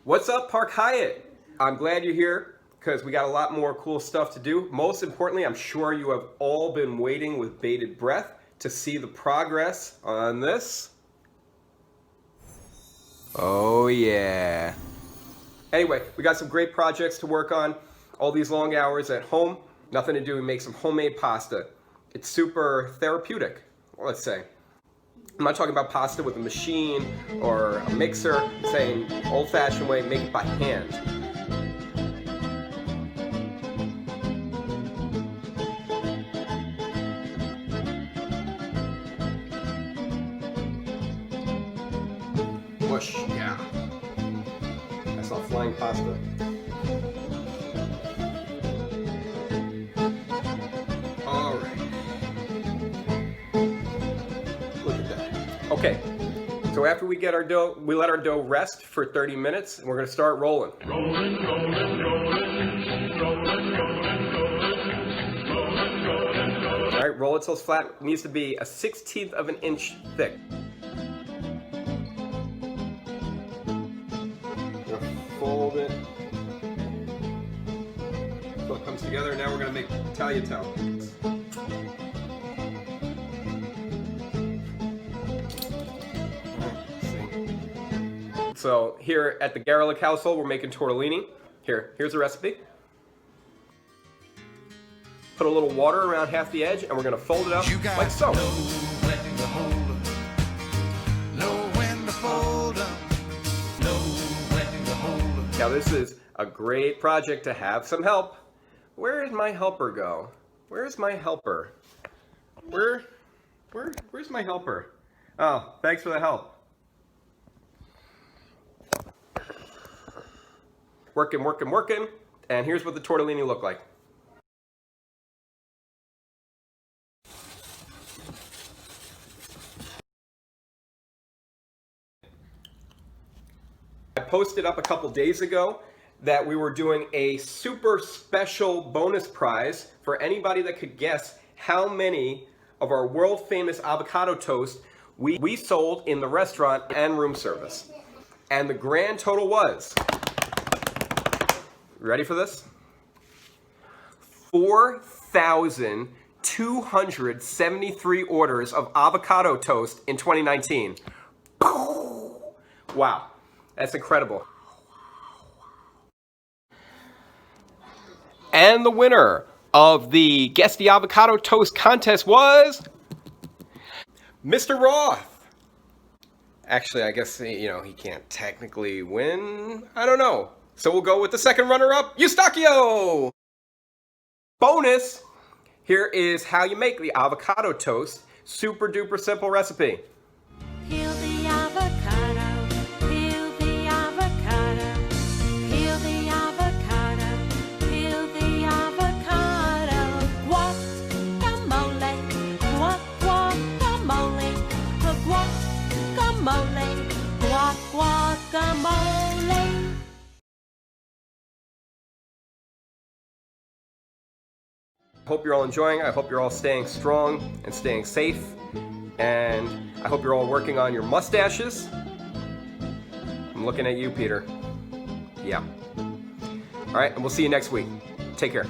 What's up, Park Hyatt? I'm glad you're here because we got a lot more cool stuff to do. Most importantly, I'm sure you have all been waiting with bated breath to see the progress on this. Oh yeah. Anyway, we got some great projects to work on. All these long hours at home, nothing to do, we make some homemade pasta. It's super therapeutic, let's say. I'm not talking about pasta with a machine or a mixer. I'm saying old-fashioned way, make it by hand. Whoosh, yeah. That's not flying pasta. All right. Look at that. Okay, so after we get our dough, we let our dough rest for 30 minutes, and we're gonna start rolling. Rolling, rolling, rolling, rolling, rolling, rolling, rolling. All right, roll it till it's flat. It needs to be a 1/16 of an inch thick. Fold it so it comes together. Now we're going to make tagliatelle. So here at the Garlic household, we're making tortellini. Here's the recipe. Put a little water around half the edge, and we're going to fold it up like so. Now this is a great project to have some help. Where did my helper go? Where's my helper? Where's my helper? Oh, thanks for the help. Working, working, working. And here's what the tortellini look like. I posted up a couple days ago that we were doing a super special bonus prize for anybody that could guess how many of our world famous avocado toast we sold in the restaurant and room service. And the grand total was, ready for this? 4,273 orders of avocado toast in 2019. Wow. That's incredible. And the winner of the Guess the Avocado Toast contest was Mr. Roth. Actually, I guess, he can't technically win. I don't know. So we'll go with the second runner-up, Eustachio. Bonus, here is how you make the avocado toast. Super duper simple recipe. Peel the avocado, peel the avocado, peel the avocado, peel the avocado. Guacamole, guacamole, guacamole. I hope you're all enjoying. I hope you're all staying strong and staying safe. And I hope you're all working on your mustaches. I'm looking at you, Peter. Yeah. All right, and we'll see you next week. Take care.